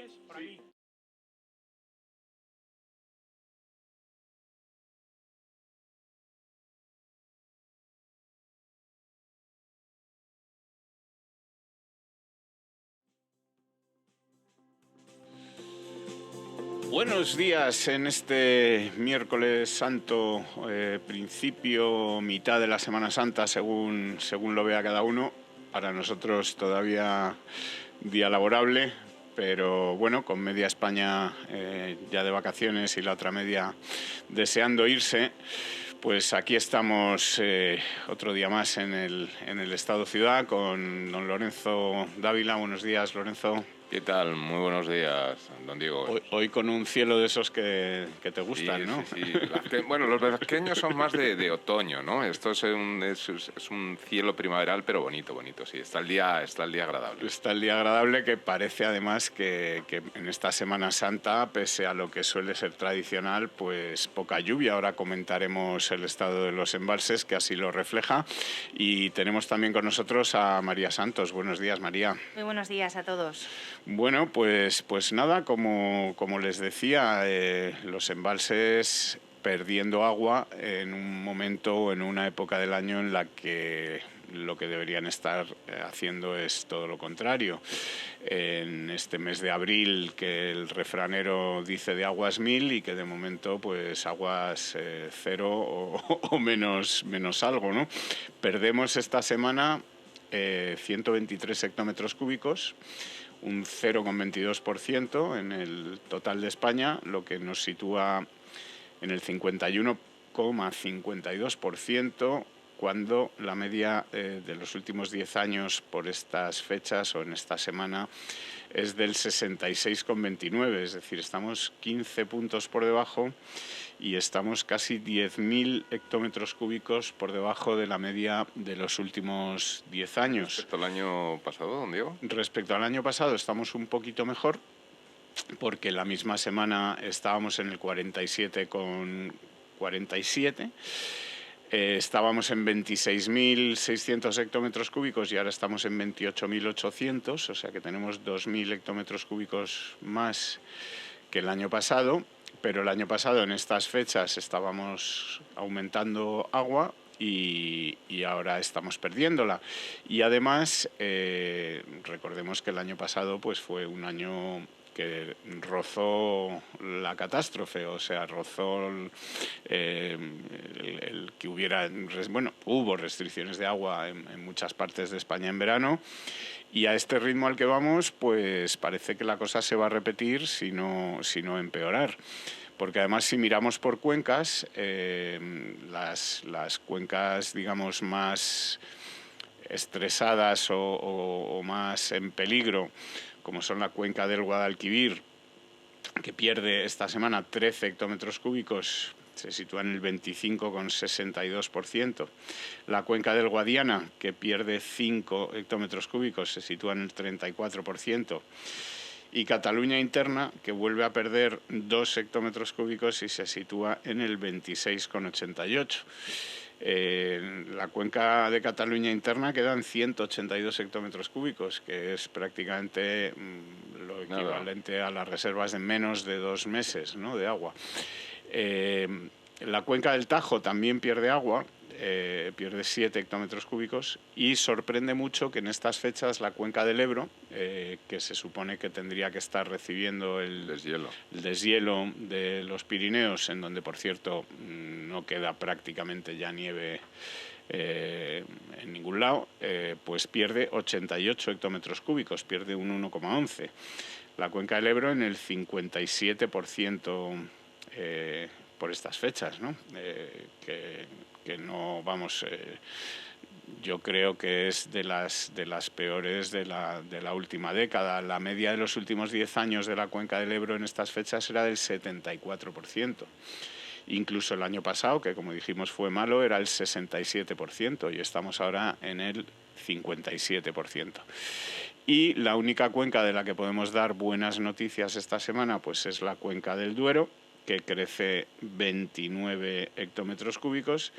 oyes? Por aquí. Buenos días en este miércoles santo, principio, mitad de la Semana Santa, según lo vea cada uno. Para nosotros todavía día laborable, pero bueno, con media España ya de vacaciones y la otra media deseando irse. Pues aquí estamos otro día más en el Estado Ciudad con don Lorenzo Dávila. Buenos días, Lorenzo. ¿Qué tal? Muy buenos días, don Diego. Hoy con un cielo de esos que te gustan, Sí, ¿no? sí. Bueno, los vasqueños son más de otoño, ¿no? Esto es un cielo primaveral, pero bonito, sí. Está el día agradable. Está el día agradable, que parece además que en esta Semana Santa, pese a lo que suele ser tradicional, pues poca lluvia. Ahora comentaremos el estado de los embalses, que así lo refleja. Y tenemos también con nosotros a María Santos. Buenos días, María. Muy buenos días a todos. Bueno, pues nada, como les decía, los embalses perdiendo agua en un momento, en una época del año en la que lo que deberían estar haciendo es todo lo contrario. En este mes de abril, que el refranero dice de aguas 1000 y que de momento pues aguas 0 o menos algo, ¿no? Perdemos esta semana 123 hectómetros cúbicos, un 0,22% en el total de España, lo que nos sitúa en el 51,52%, cuando la media de los últimos 10 años por estas fechas o en esta semana es del 66,29, es decir, estamos 15 puntos por debajo y estamos casi 10.000 hectómetros cúbicos por debajo de la media de los últimos 10 años. ¿Respecto al año pasado, don Diego? Respecto al año pasado estamos un poquito mejor, porque la misma semana estábamos en el 47,47. Estábamos en 26.600 hectómetros cúbicos y ahora estamos en 28.800, o sea que tenemos 2.000 hectómetros cúbicos más que el año pasado, pero el año pasado en estas fechas estábamos aumentando agua y ahora estamos perdiéndola. Y además, recordemos que el año pasado pues fue un año que rozó la catástrofe, o sea, rozó el que hubiera, bueno, hubo restricciones de agua en muchas partes de España en verano, y a este ritmo al que vamos, pues parece que la cosa se va a repetir, si no empeorar. Porque además, si miramos por cuencas, las cuencas, digamos, más estresadas o más en peligro, como son la cuenca del Guadalquivir, que pierde esta semana 13 hectómetros cúbicos, se sitúa en el 25,62%. La cuenca del Guadiana, que pierde 5 hectómetros cúbicos, se sitúa en el 34%. Y Cataluña interna, que vuelve a perder 2 hectómetros cúbicos y se sitúa en el 26,88. La cuenca de Cataluña interna quedan 182 hectómetros cúbicos, que es prácticamente lo equivalente a las reservas de menos de 2 meses, ¿no?, de agua. La cuenca del Tajo también pierde agua, pierde 7 hectómetros cúbicos, y sorprende mucho que en estas fechas la cuenca del Ebro, que se supone que tendría que estar recibiendo el deshielo de los Pirineos, en donde, por cierto, no queda prácticamente ya nieve en ningún lado, pues pierde 88 hectómetros cúbicos, pierde un 1,11. La cuenca del Ebro en el 57% por estas fechas, ¿no? Que no, vamos, yo creo que es de las peores de la última década. La media de los últimos 10 años de la cuenca del Ebro en estas fechas era del 74%. Incluso el año pasado, que como dijimos fue malo, era el 67%, y estamos ahora en el 57%. Y la única cuenca de la que podemos dar buenas noticias esta semana pues es la cuenca del Duero, que crece 29 hectómetros cúbicos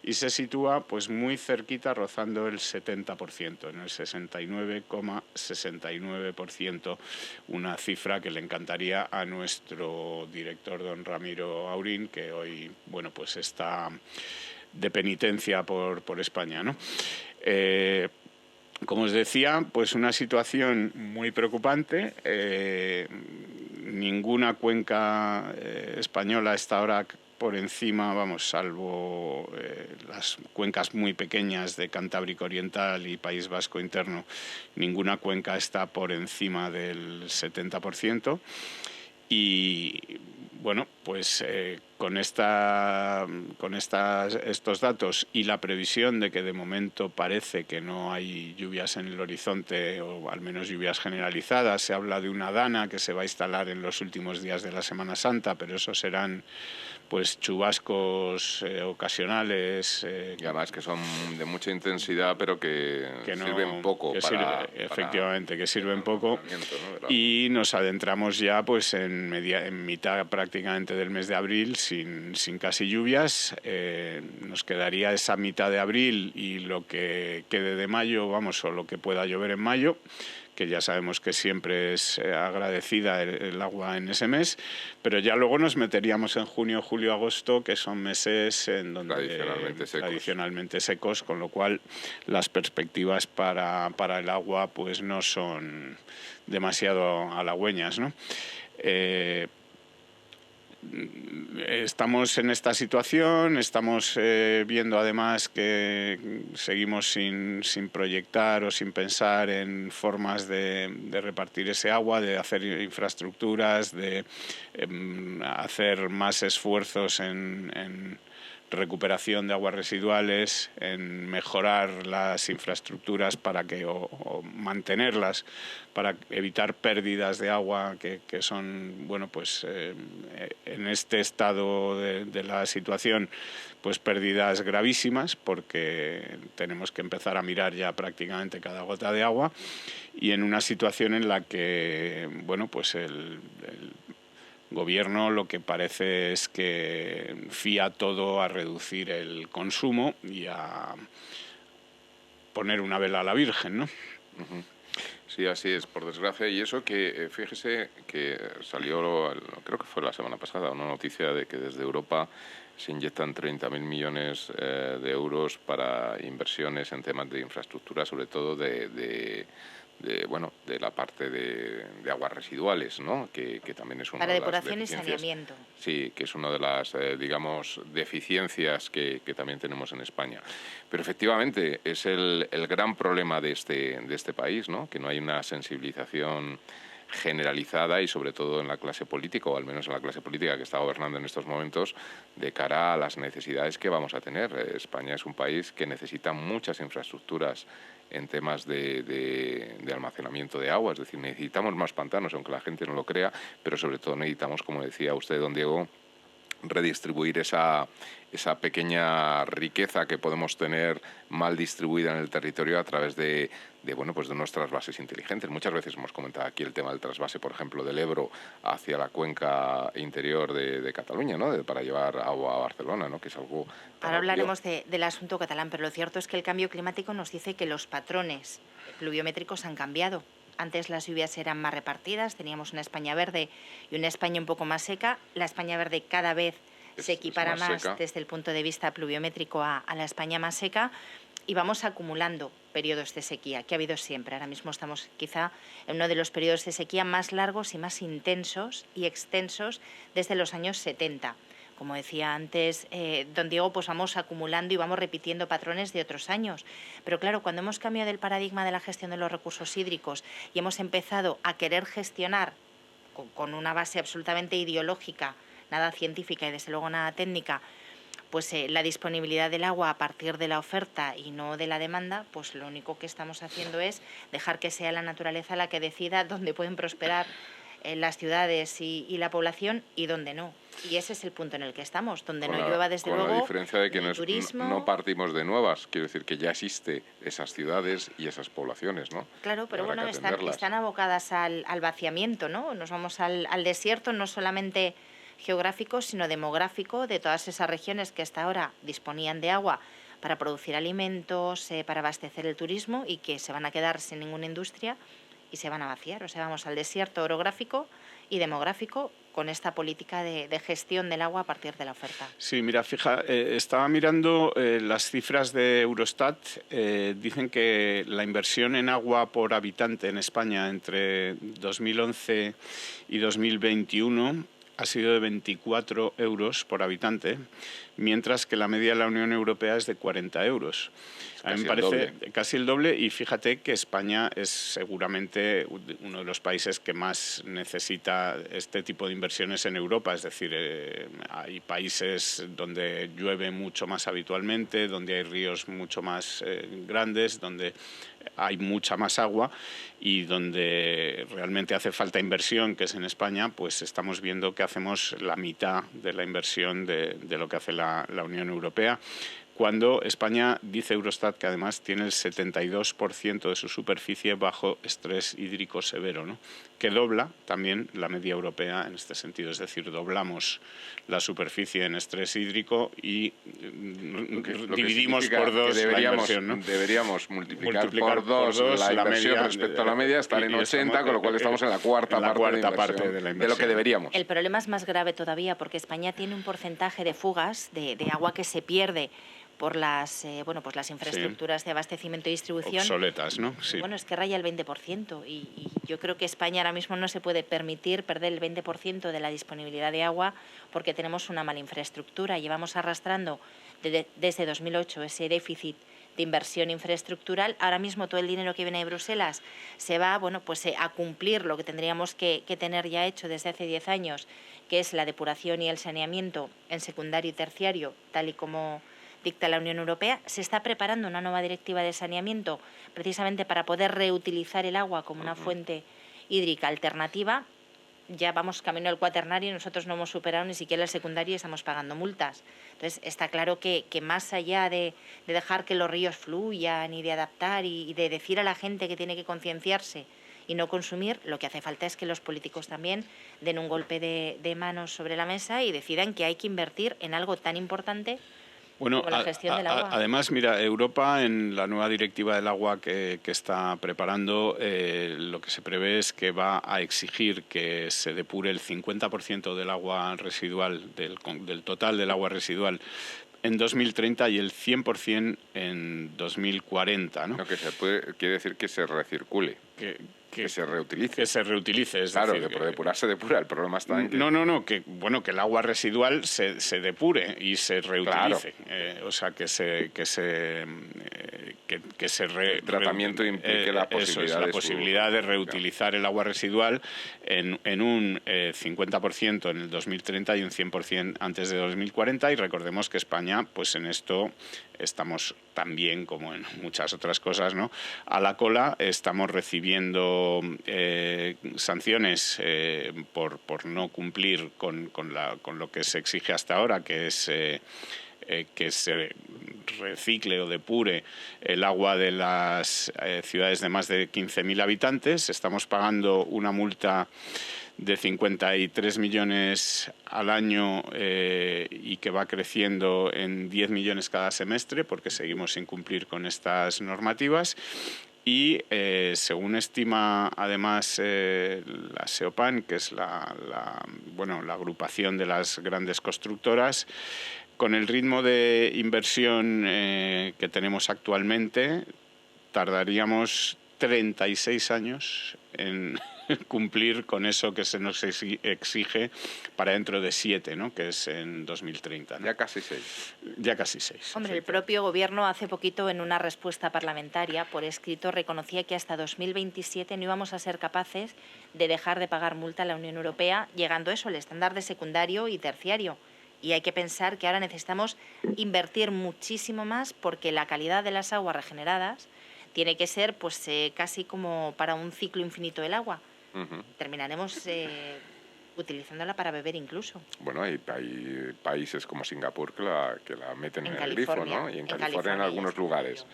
y se sitúa pues muy cerquita, rozando el 70%, en el 69,69%, una cifra que le encantaría a nuestro director, don Ramiro Aurín, que hoy, bueno, pues está de penitencia por España, ¿no? Como os decía, pues una situación muy preocupante. Ninguna cuenca española está ahora por encima, vamos, salvo las cuencas muy pequeñas de Cantábrico Oriental y País Vasco interno, ninguna cuenca está por encima del 70%. Y bueno, pues con estos datos y la previsión de que de momento parece que no hay lluvias en el horizonte, o al menos lluvias generalizadas, se habla de una dana que se va a instalar en los últimos días de la Semana Santa, pero eso serán pues chubascos ocasionales. Y además que son de mucha intensidad, pero que no, sirven poco efectivamente, que sirven poco. ¿No? Y nos adentramos ya pues en mitad prácticamente del mes de abril sin casi lluvias. Nos quedaría esa mitad de abril y lo que quede de mayo, vamos, o lo que pueda llover en mayo, que ya sabemos que siempre es agradecida el agua en ese mes, pero ya luego nos meteríamos en junio, julio, agosto, que son meses en donde tradicionalmente secos, con lo cual las perspectivas para el agua pues no son demasiado halagüeñas, ¿no? Estamos en esta situación, estamos viendo además que seguimos sin proyectar o sin pensar en formas de repartir ese agua, de hacer infraestructuras, de hacer más esfuerzos en recuperación de aguas residuales, en mejorar las infraestructuras para que o mantenerlas para evitar pérdidas de agua que son, bueno, pues en este estado de la situación, pues pérdidas gravísimas, porque tenemos que empezar a mirar ya prácticamente cada gota de agua, y en una situación en la que, bueno, pues el Gobierno lo que parece es que fía todo a reducir el consumo y a poner una vela a la Virgen, ¿no? Uh-huh. Sí, así es, por desgracia. Y eso que, fíjese que salió, creo que fue la semana pasada, una noticia de que desde Europa se inyectan 30.000 millones de euros para inversiones en temas de infraestructura, sobre todo de la parte de aguas residuales, ¿no? Que también es una para de las depuración y saneamiento. Sí, que es una de las, digamos, deficiencias que también tenemos en España. Pero efectivamente es el gran problema de este país, ¿no? Que no hay una sensibilización generalizada y sobre todo en la clase política, o al menos en la clase política que está gobernando en estos momentos, de cara a las necesidades que vamos a tener. España es un país que necesita muchas infraestructuras en temas de almacenamiento de agua, es decir, necesitamos más pantanos, aunque la gente no lo crea, pero sobre todo necesitamos, como decía usted, don Diego, redistribuir esa pequeña riqueza que podemos tener mal distribuida en el territorio a través de unos trasvases inteligentes. Muchas veces hemos comentado aquí el tema del trasvase, por ejemplo, del Ebro hacia la cuenca interior de Cataluña, ¿no? Para llevar agua a Barcelona, ¿no? Que es algo... Ahora hablaremos del asunto catalán, pero lo cierto es que el cambio climático nos dice que los patrones pluviométricos han cambiado. Antes las lluvias eran más repartidas, teníamos una España verde y una España un poco más seca. La España verde cada vez se equipara más desde el punto de vista pluviométrico a la España más seca, y vamos acumulando periodos de sequía, que ha habido siempre. Ahora mismo estamos quizá en uno de los periodos de sequía más largos y más intensos y extensos desde los años 70. Como decía antes don Diego, pues vamos acumulando y vamos repitiendo patrones de otros años. Pero claro, cuando hemos cambiado el paradigma de la gestión de los recursos hídricos y hemos empezado a querer gestionar con una base absolutamente ideológica, nada científica y desde luego nada técnica, pues la disponibilidad del agua a partir de la oferta y no de la demanda, pues lo único que estamos haciendo es dejar que sea la naturaleza la que decida dónde pueden prosperar las ciudades y la población y dónde no. Y ese es el punto en el que estamos, donde no llueva desde luego. Con la diferencia de que turismo. No partimos de nuevas, quiero decir que ya existe esas ciudades y esas poblaciones, ¿no? Claro, pero bueno, están abocadas al vaciamiento, ¿no? Nos vamos al desierto, no solamente geográfico, sino demográfico de todas esas regiones que hasta ahora disponían de agua para producir alimentos, para abastecer el turismo y que se van a quedar sin ninguna industria y se van a vaciar. O sea, vamos al desierto orográfico y demográfico con esta política de gestión del agua a partir de la oferta. Sí, mira, estaba mirando las cifras de Eurostat. Dicen que la inversión en agua por habitante en España entre 2011 y 2021 ha sido de 24 euros por habitante, mientras que la media de la Unión Europea es de 40 euros. A mí me parece casi el doble, y fíjate que España es seguramente uno de los países que más necesita este tipo de inversiones en Europa. Es decir, hay países donde llueve mucho más habitualmente, donde hay ríos mucho más grandes, donde hay mucha más agua y donde realmente hace falta inversión, que es en España. Pues estamos viendo que hacemos la mitad de la inversión de lo que hace la Unión Europea, cuando España, dice Eurostat, que además tiene el 72% de su superficie bajo estrés hídrico severo, ¿no? Que dobla también la media europea en este sentido. Es decir, doblamos la superficie en estrés hídrico y dividimos por dos la inversión, ¿no? Deberíamos multiplicar por dos la inversión media, respecto a la media, estar en 80, con lo cual estamos en la cuarta parte de la inversión, de lo que deberíamos. El problema es más grave todavía, porque España tiene un porcentaje de fugas de agua que se pierde por las infraestructuras de abastecimiento y distribución. Obsoletas, ¿no? Sí. Bueno, es que raya el 20%, y yo creo que España ahora mismo no se puede permitir perder el 20% de la disponibilidad de agua porque tenemos una mala infraestructura. Llevamos arrastrando desde 2008 ese déficit de inversión infraestructural. Ahora mismo todo el dinero que viene de Bruselas se va a cumplir lo que tendríamos que tener ya hecho desde hace 10 años, que es la depuración y el saneamiento en secundario y terciario, tal y como dicta la Unión Europea. Se está preparando una nueva directiva de saneamiento precisamente para poder reutilizar el agua como una fuente hídrica alternativa. Ya vamos camino al cuaternario y nosotros no hemos superado ni siquiera el secundario y estamos pagando multas. Entonces está claro que más allá de dejar que los ríos fluyan y de adaptar y de decir a la gente que tiene que concienciarse y no consumir, lo que hace falta es que los políticos también den un golpe de manos sobre la mesa y decidan que hay que invertir en algo tan importante. Bueno, la gestión del agua. Además, mira, Europa en la nueva directiva del agua que está preparando, lo que se prevé es que va a exigir que se depure el 50% del agua residual, del total del agua residual, en 2030 y el 100% en 2040, ¿no? Quiere decir que se recircule. Que se reutilice. Que se reutilice, es claro, decir, depurar se depura. El problema está en que... No, que el agua residual se depure y se reutilice. Claro. O sea, que el tratamiento implique la posibilidad de reutilizar el agua residual en un 50% en el 2030 y un 100% antes de 2040. Y recordemos que España, pues en esto estamos también, como en muchas otras cosas, ¿no?, a la cola. Estamos recibiendo sanciones por no cumplir con lo que se exige hasta ahora, que es que se recicle o depure el agua de las ciudades de más de 15.000 habitantes. Estamos pagando una multa de 53 millones al año y que va creciendo en 10 millones cada semestre porque seguimos sin cumplir con estas normativas. Y según estima además la SEOPAN, que es la agrupación de las grandes constructoras, con el ritmo de inversión que tenemos actualmente, tardaríamos 36 años en cumplir con eso que se nos exige para dentro de 7, ¿no?, que es en 2030, ¿no? Ya casi 6. Ya casi 6. Hombre, el propio Gobierno hace poquito, en una respuesta parlamentaria por escrito, reconocía que hasta 2027 no íbamos a ser capaces de dejar de pagar multa a la Unión Europea, llegando eso al estándar de secundario y terciario. Y hay que pensar que ahora necesitamos invertir muchísimo más porque la calidad de las aguas regeneradas tiene que ser casi como para un ciclo infinito del agua. Terminaremos utilizándola para beber incluso. Bueno, hay países como Singapur que la meten en el grifo, ¿no? Y en California en algunos lugares.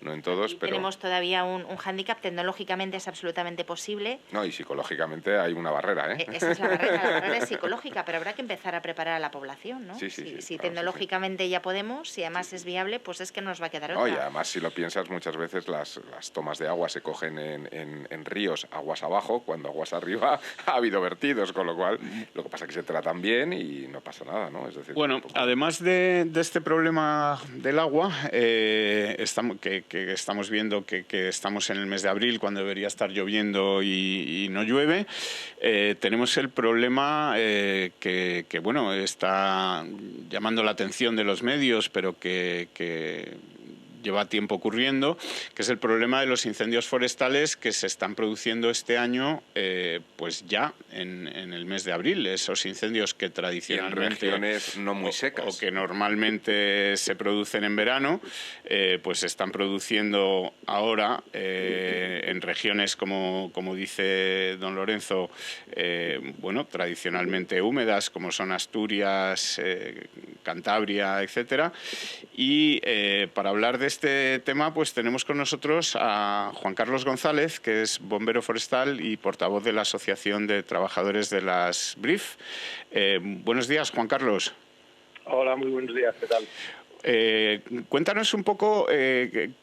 no en todos, pero... Tenemos todavía un hándicap, tecnológicamente es absolutamente posible. No, y psicológicamente hay una barrera, ¿eh? Esa es la barrera es psicológica, pero habrá que empezar a preparar a la población, ¿no? Sí, Si claro, tecnológicamente ya podemos, si además es viable, pues es que nos va a quedar otra. No, y además, si lo piensas, muchas veces las tomas de agua se cogen en ríos aguas abajo, cuando aguas arriba ha habido vertidos, con lo cual lo que pasa es que se tratan bien y no pasa nada, ¿no? Es decir, bueno, además de este problema del agua, estamos viendo que estamos en el mes de abril, cuando debería estar lloviendo y no llueve, tenemos el problema que bueno, está llamando la atención de los medios, pero que lleva tiempo ocurriendo, que es el problema de los incendios forestales que se están produciendo este año, pues ya en el mes de abril. Esos incendios que tradicionalmente... Y en regiones no muy secas. O que normalmente se producen en verano, pues se están produciendo ahora en regiones, como dice don Lorenzo, bueno, tradicionalmente húmedas, como son Asturias, Cantabria, etcétera. Y para hablar de este tema, pues tenemos con nosotros a Juan Carlos González, que es bombero forestal y portavoz de la Asociación de Trabajadores de las BRIF. Buenos días, Juan Carlos. Hola, muy buenos días, ¿qué tal? Cuéntanos un poco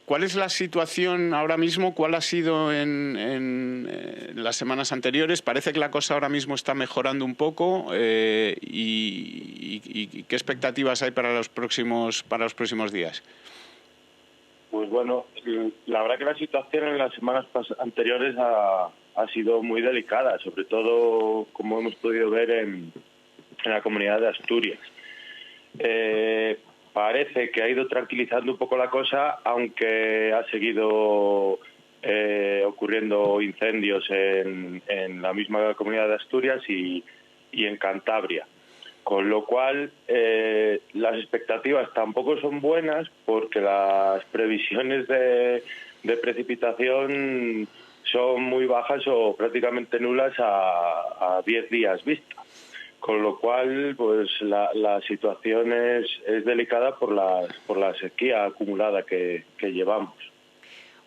cuál es la situación ahora mismo, cuál ha sido en las semanas anteriores. Parece que la cosa ahora mismo está mejorando un poco y qué expectativas hay para los próximos días. Pues bueno, la verdad que la situación en las semanas anteriores ha sido muy delicada, sobre todo como hemos podido ver en la comunidad de Asturias. Parece que ha ido tranquilizando un poco la cosa, aunque ha seguido ocurriendo incendios en la misma comunidad de Asturias y en Cantabria. Con lo cual, las expectativas tampoco son buenas porque las previsiones de precipitación son muy bajas o prácticamente nulas a 10 días vista. Con lo cual, pues la situación es delicada por la sequía acumulada que llevamos.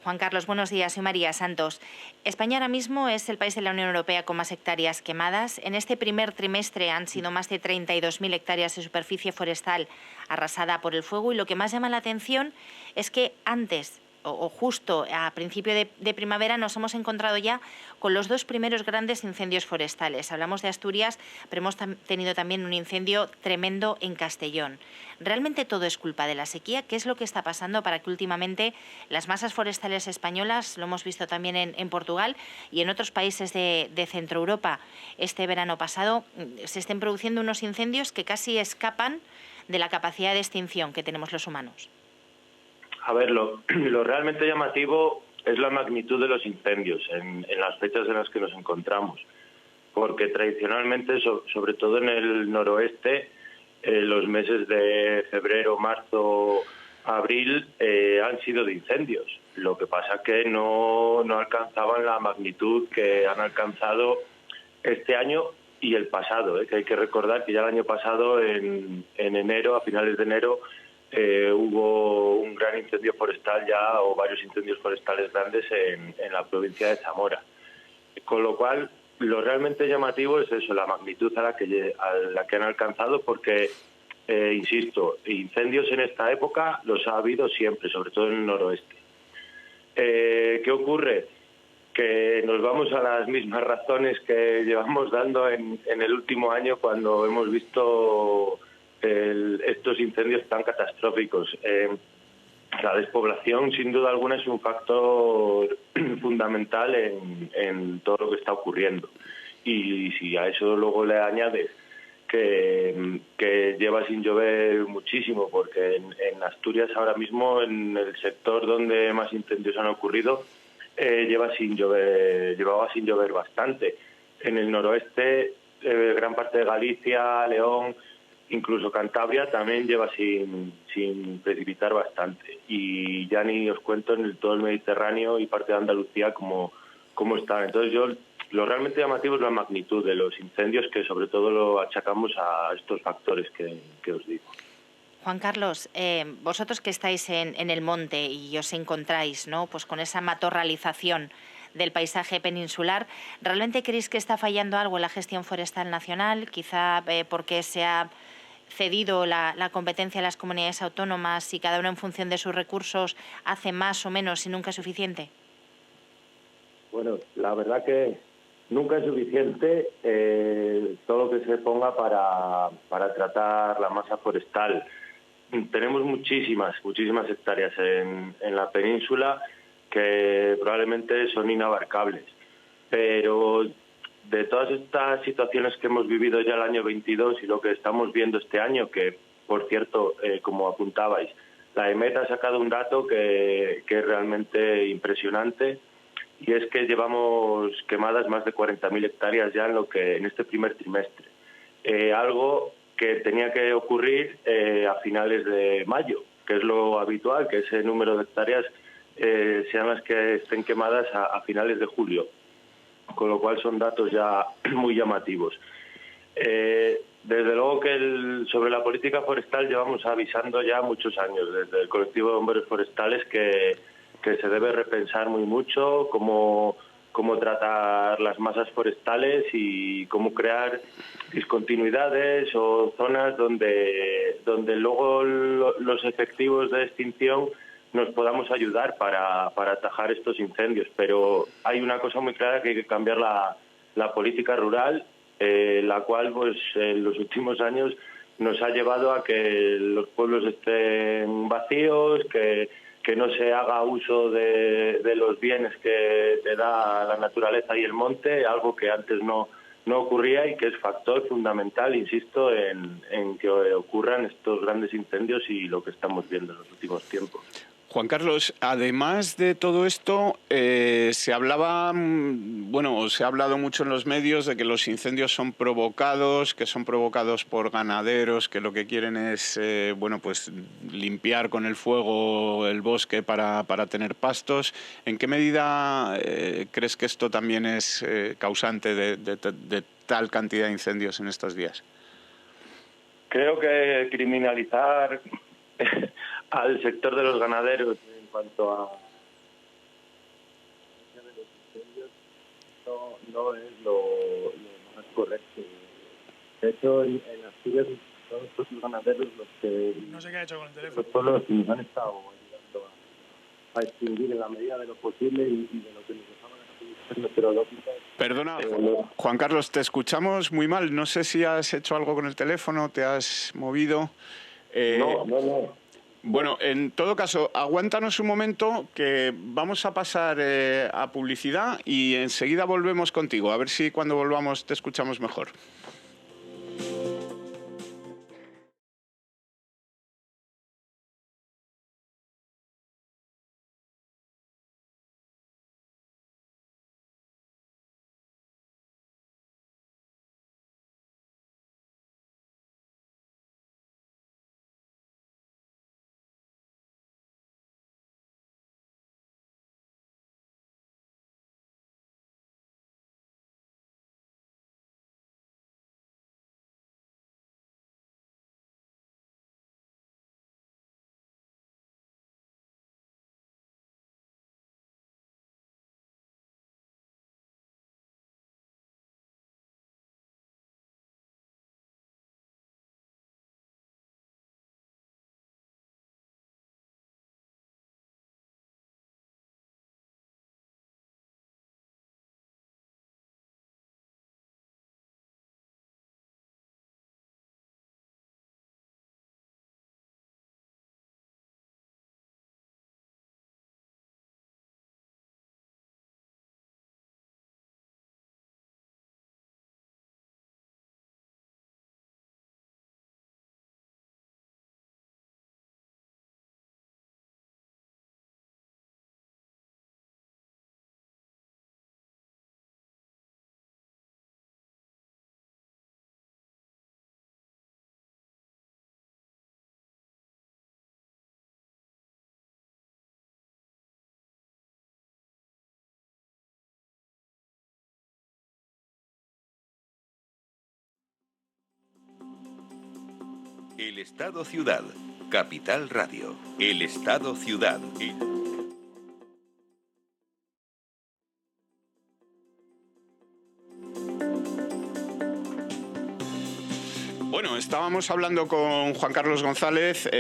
Juan Carlos, buenos días. Soy María Santos. España ahora mismo es el país de la Unión Europea con más hectáreas quemadas. En este primer trimestre han sido más de 32.000 hectáreas de superficie forestal arrasada por el fuego, y lo que más llama la atención es que antes o justo a principio de primavera nos hemos encontrado ya con los dos primeros grandes incendios forestales. Hablamos de Asturias, pero hemos tenido también un incendio tremendo en Castellón. ¿Realmente todo es culpa de la sequía? ¿Qué es lo que está pasando para que últimamente las masas forestales españolas, lo hemos visto también en Portugal y en otros países de Centro Europa, este verano pasado, se estén produciendo unos incendios que casi escapan de la capacidad de extinción que tenemos los humanos? A ver, lo realmente llamativo es la magnitud de los incendios en las fechas en las que nos encontramos, porque tradicionalmente, sobre todo en el noroeste, los meses de febrero, marzo, abril han sido de incendios. Lo que pasa que no alcanzaban la magnitud que han alcanzado este año y el pasado, que hay que recordar que ya el año pasado, en enero, a finales de enero, hubo un gran incendio forestal ya, o varios incendios forestales grandes en la provincia de Zamora. Con lo cual, lo realmente llamativo es eso, la magnitud a la que han alcanzado, porque, insisto, incendios en esta época los ha habido siempre, sobre todo en el noroeste. ¿Qué ocurre? Que nos vamos a las mismas razones que llevamos dando en el último año, cuando hemos visto estos incendios tan catastróficos. La despoblación, sin duda alguna, es un factor fundamental en todo lo que está ocurriendo. Y si a eso luego le añades que lleva sin llover muchísimo, porque en Asturias ahora mismo, en el sector donde más incendios han ocurrido, llevaba sin llover bastante. En el noroeste, gran parte de Galicia, León, incluso Cantabria también lleva sin precipitar bastante. Y ya ni os cuento en todo el Mediterráneo y parte de Andalucía cómo están. Entonces lo realmente llamativo es la magnitud de los incendios, que sobre todo lo achacamos a estos factores que os digo. Juan Carlos, vosotros que estáis en el monte y os encontráis, ¿no?, pues con esa matorralización del paisaje peninsular, ¿realmente creéis que está fallando algo en la gestión forestal nacional? Quizá porque se ha cedido la competencia a las comunidades autónomas y cada uno en función de sus recursos hace más o menos y nunca es suficiente. Bueno, la verdad que nunca es suficiente todo lo que se ponga para tratar la masa forestal. Tenemos muchísimas hectáreas en la península que probablemente son inabarcables. Pero de todas estas situaciones que hemos vivido ya el año 22 y lo que estamos viendo este año, que por cierto, como apuntabais, la EMET ha sacado un dato que es realmente impresionante, y es que llevamos quemadas más de 40.000 hectáreas ya en este primer trimestre. Algo que tenía que ocurrir a finales de mayo, que es lo habitual, que ese número de hectáreas sean las que estén quemadas a finales de julio, con lo cual son datos ya muy llamativos. Desde luego que sobre la política forestal llevamos avisando ya muchos años, desde el colectivo de bomberos forestales, que se debe repensar muy mucho cómo tratar las masas forestales y cómo crear discontinuidades o zonas donde luego los efectivos de extinción nos podamos ayudar para atajar estos incendios. Pero hay una cosa muy clara, que hay que cambiar la política rural, la cual pues en los últimos años nos ha llevado a que los pueblos estén vacíos, que no se haga uso de los bienes que te da la naturaleza y el monte, algo que antes no ocurría y que es factor fundamental, insisto, en que ocurran estos grandes incendios y lo que estamos viendo en los últimos tiempos. Juan Carlos, además de todo esto, se hablaba, se ha hablado mucho en los medios de que los incendios son provocados, que son provocados por ganaderos, que lo que quieren es, limpiar con el fuego el bosque para tener pastos. ¿En qué medida crees que esto también es causante de tal cantidad de incendios en estos días? Creo que criminalizar al sector de los ganaderos en cuanto a los incendios no es lo más correcto. De hecho, en Asturias son los ganaderos los que no sé qué ha hecho con el teléfono. Los pueblos nos han estado ayudando a extinguir en la medida de lo posible y de lo que nos dejaban las condiciones meteorológicas. Perdona, Juan Carlos, te escuchamos muy mal. No sé si has hecho algo con el teléfono, te has movido. No. Bueno, en todo caso, aguántanos un momento, que vamos a pasar a publicidad y enseguida volvemos contigo. A ver si cuando volvamos te escuchamos mejor. El Estado Ciudad, Capital Radio, el Estado Ciudad. Bueno, estábamos hablando con Juan Carlos González.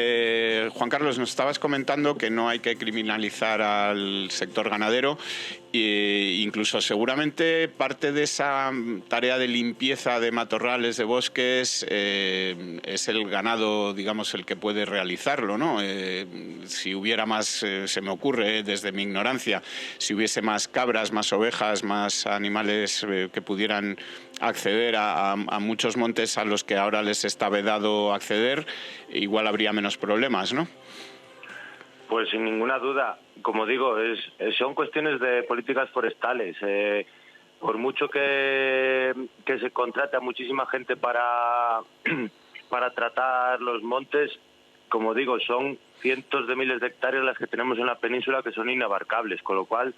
Juan Carlos, nos estabas comentando que no hay que criminalizar al sector ganadero. Incluso seguramente parte de esa tarea de limpieza de matorrales, de bosques, es el ganado, digamos, el que puede realizarlo, ¿no? Si hubiera más, se me ocurre, desde mi ignorancia, si hubiese más cabras, más ovejas, más animales que pudieran acceder a muchos montes a los que ahora les está vedado acceder, igual habría menos problemas, ¿no? Pues sin ninguna duda, como digo, son cuestiones de políticas forestales. Por mucho que se contrate a muchísima gente para tratar los montes, como digo, son cientos de miles de hectáreas las que tenemos en la península que son inabarcables, con lo cual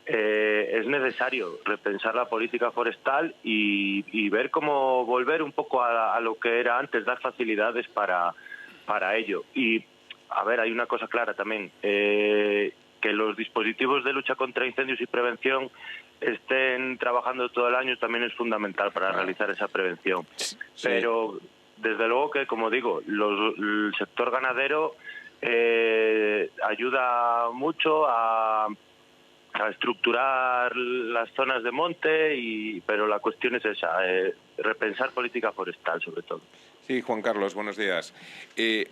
es necesario repensar la política forestal y ver cómo volver un poco a lo que era antes, dar facilidades para ello. Y a ver, hay una cosa clara también, que los dispositivos de lucha contra incendios y prevención estén trabajando todo el año también es fundamental para realizar esa prevención. Sí. Pero desde luego que, como digo, el sector ganadero ayuda mucho a estructurar las zonas de monte, pero la cuestión es esa, repensar política forestal sobre todo. Sí, Juan Carlos, buenos días.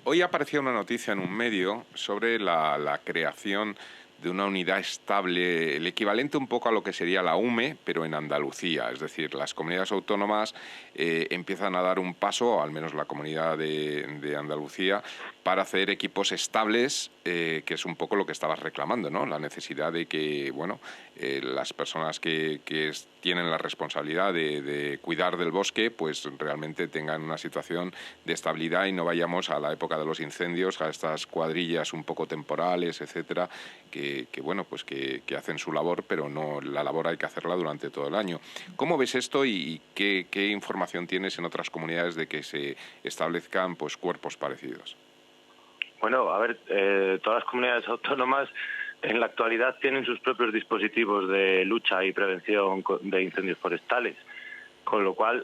Hoy apareció una noticia en un medio sobre la creación de una unidad estable, el equivalente un poco a lo que sería la UME, pero en Andalucía. Es decir, las comunidades autónomas empiezan a dar un paso, al menos la comunidad de Andalucía, para hacer equipos estables, que es un poco lo que estabas reclamando, ¿no? La necesidad de que, bueno, las personas que tienen la responsabilidad de cuidar del bosque, pues realmente tengan una situación de estabilidad y no vayamos a la época de los incendios, a estas cuadrillas un poco temporales, etcétera, que bueno, pues que hacen su labor, pero no, la labor hay que hacerla durante todo el año. ¿Cómo ves esto y qué información tienes en otras comunidades de que se establezcan pues cuerpos parecidos? Bueno, a ver, todas las comunidades autónomas en la actualidad tienen sus propios dispositivos de lucha y prevención de incendios forestales, con lo cual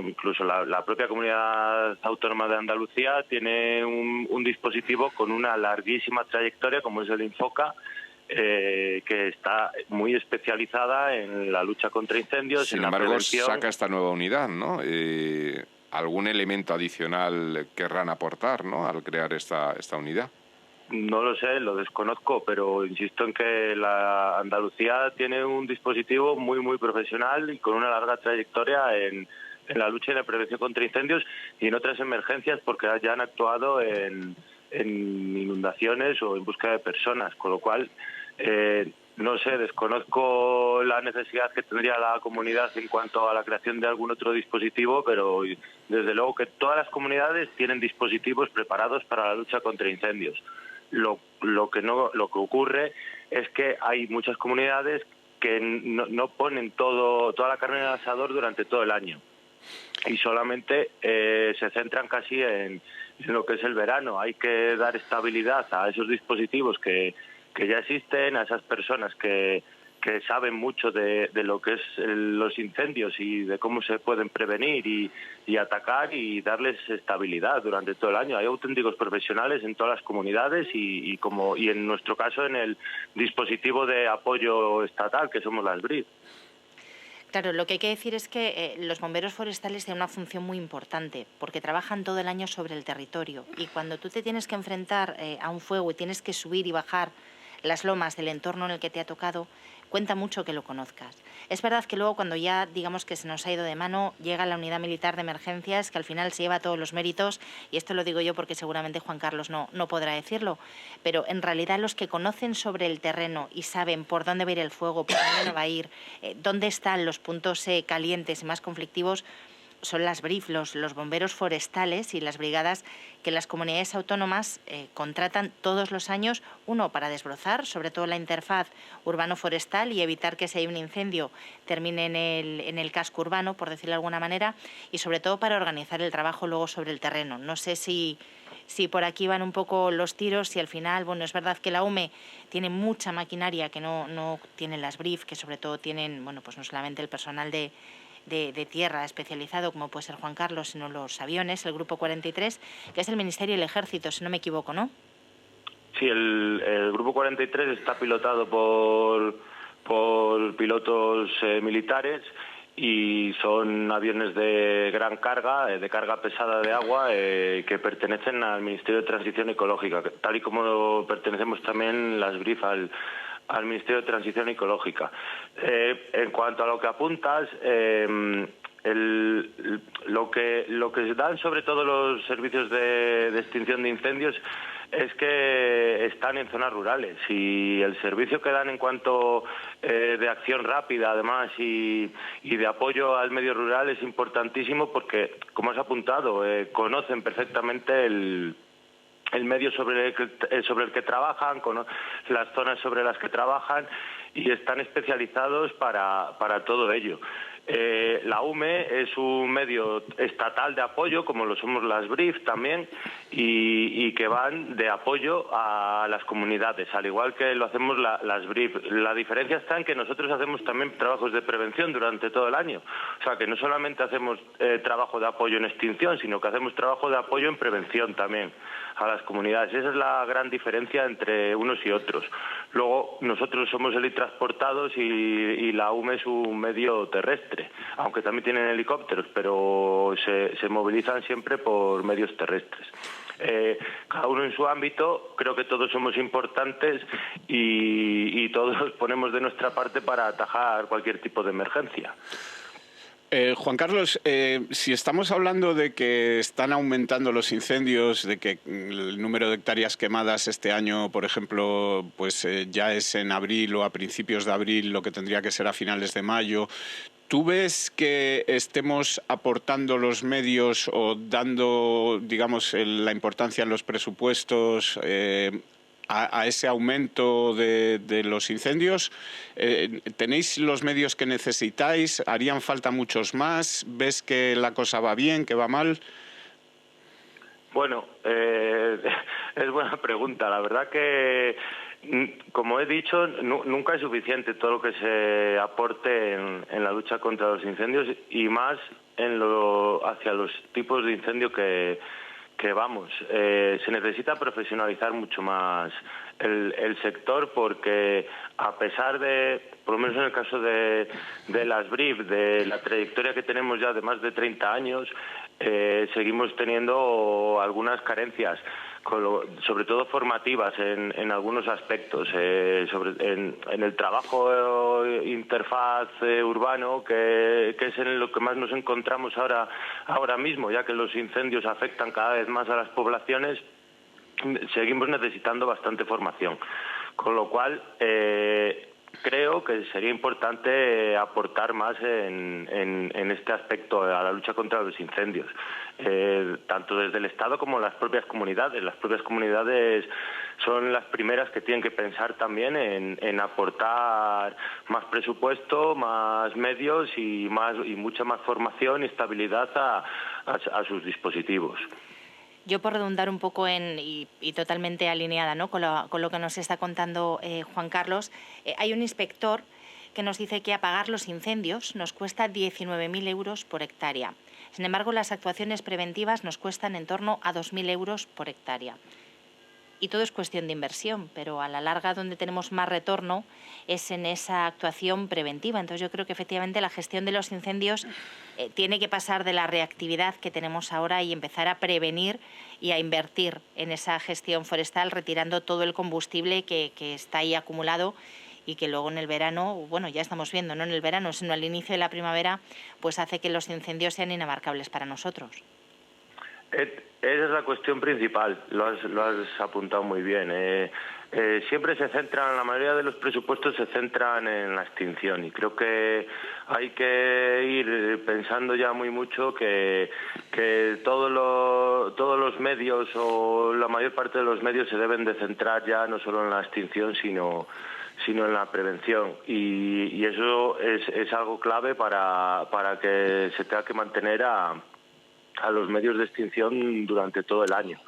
incluso la propia comunidad autónoma de Andalucía tiene un dispositivo con una larguísima trayectoria como es el Infoca, que está muy especializada en la lucha contra incendios. Sin en embargo, la prevención. Saca esta nueva unidad, ¿no? ¿Algún elemento adicional querrán aportar, ¿no?, al crear esta unidad? No lo sé, lo desconozco, pero insisto en que la Andalucía tiene un dispositivo muy, muy profesional y con una larga trayectoria en la lucha y la prevención contra incendios y en otras emergencias, porque ya han actuado en inundaciones o en búsqueda de personas, con lo cual no sé, desconozco la necesidad que tendría la comunidad en cuanto a la creación de algún otro dispositivo, pero desde luego que todas las comunidades tienen dispositivos preparados para la lucha contra incendios. Lo que ocurre es que hay muchas comunidades que no ponen toda la carne en el asador durante todo el año y solamente se centran casi en lo que es el verano. Hay que dar estabilidad a esos dispositivos que ya existen, a esas personas que saben mucho de lo que es los incendios y de cómo se pueden prevenir y atacar y darles estabilidad durante todo el año. Hay auténticos profesionales en todas las comunidades y en nuestro caso en el dispositivo de apoyo estatal que somos las BRID. Claro, lo que hay que decir es que los bomberos forestales tienen una función muy importante porque trabajan todo el año sobre el territorio y cuando tú te tienes que enfrentar a un fuego y tienes que subir y bajar las lomas del entorno en el que te ha tocado, cuenta mucho que lo conozcas. Es verdad que luego cuando ya digamos que se nos ha ido de mano, llega la unidad militar de emergencias que al final se lleva todos los méritos y esto lo digo yo porque seguramente Juan Carlos no podrá decirlo, pero en realidad los que conocen sobre el terreno y saben por dónde va a ir el fuego, por dónde no va a ir, dónde están los puntos calientes y más conflictivos, son las BRIF, los bomberos forestales y las brigadas que las comunidades autónomas contratan todos los años, uno, para desbrozar, sobre todo la interfaz urbano-forestal y evitar que si hay un incendio termine en el casco urbano, por decirlo de alguna manera, y sobre todo para organizar el trabajo luego sobre el terreno. No sé si por aquí van un poco los tiros, si al final, bueno, es verdad que la UME tiene mucha maquinaria que no tienen las BRIF, que sobre todo tienen, bueno, pues no solamente el personal de tierra especializado, como puede ser Juan Carlos, sino los aviones, el Grupo 43, que es el Ministerio y el Ejército, si no me equivoco, ¿no? Sí, el Grupo 43 está pilotado por pilotos militares y son aviones de gran carga, de carga pesada de agua, que pertenecen al Ministerio de Transición Ecológica, tal y como pertenecemos también las BRIF al Ministerio de Transición Ecológica. En cuanto a lo que apuntas, lo que se dan sobre todo los servicios de extinción de incendios es que están en zonas rurales y el servicio que dan en cuanto de acción rápida, además, y de apoyo al medio rural es importantísimo porque, como has apuntado, conocen perfectamente el medio sobre el que trabajan, con las zonas sobre las que trabajan y están especializados para todo ello. La UME es un medio estatal de apoyo, como lo somos las BRIF también, y que van de apoyo a las comunidades, al igual que lo hacemos las BRIF. La diferencia está en que nosotros hacemos también trabajos de prevención durante todo el año. O sea, que no solamente hacemos trabajo de apoyo en extinción, sino que hacemos trabajo de apoyo en prevención también a las comunidades. Esa es la gran diferencia entre unos y otros. Luego, nosotros somos helitransportados y la UME es un medio terrestre, aunque también tienen helicópteros, pero se movilizan siempre por medios terrestres. Cada uno en su ámbito, creo que todos somos importantes y todos ponemos de nuestra parte para atajar cualquier tipo de emergencia. Juan Carlos, si estamos hablando de que están aumentando los incendios, de que el número de hectáreas quemadas este año, por ejemplo, pues ya es en abril o a principios de abril, lo que tendría que ser a finales de mayo, ¿tú ves que estemos aportando los medios o dando, digamos, la importancia en los presupuestos a ese aumento de los incendios? ¿Tenéis los medios que necesitáis? ¿Harían falta muchos más? ¿Ves que la cosa va bien, que va mal? Bueno, es buena pregunta. La verdad que, como he dicho, nunca es suficiente todo lo que se aporte en la lucha contra los incendios y más hacia los tipos de incendio que vamos. Se necesita profesionalizar mucho más el sector porque, a pesar de, por lo menos en el caso de las BRIF, de la trayectoria que tenemos ya de más de 30 años, seguimos teniendo algunas carencias, sobre todo formativas en algunos aspectos, en el trabajo interfaz urbano, que es en lo que más nos encontramos ahora mismo, ya que los incendios afectan cada vez más a las poblaciones. Seguimos necesitando bastante formación, con lo cual creo que sería importante aportar más en este aspecto a la lucha contra los incendios, tanto desde el Estado como las propias comunidades. Las propias comunidades son las primeras que tienen que pensar también en aportar más presupuesto, más medios y mucha más formación y estabilidad a sus dispositivos. Yo, por redundar un poco y totalmente alineada, ¿no?, con lo que nos está contando Juan Carlos, hay un inspector que nos dice que apagar los incendios nos cuesta 19.000 euros por hectárea. Sin embargo, las actuaciones preventivas nos cuestan en torno a 2.000 euros por hectárea. Y todo es cuestión de inversión, pero a la larga donde tenemos más retorno es en esa actuación preventiva. Entonces yo creo que efectivamente la gestión de los incendios tiene que pasar de la reactividad que tenemos ahora y empezar a prevenir y a invertir en esa gestión forestal, retirando todo el combustible que está ahí acumulado y que luego en el verano, bueno, ya estamos viendo, no en el verano, sino al inicio de la primavera, pues hace que los incendios sean inabarcables para nosotros. Esa es la cuestión principal, lo has apuntado muy bien. siempre se centran, la mayoría de los presupuestos se centran en la extinción, y creo que hay que ir pensando ya muy mucho que todos los medios, o la mayor parte de los medios, se deben de centrar ya no solo en la extinción, sino en la prevención, y eso es algo clave para que se tenga que mantener a los medios de extinción durante todo el año.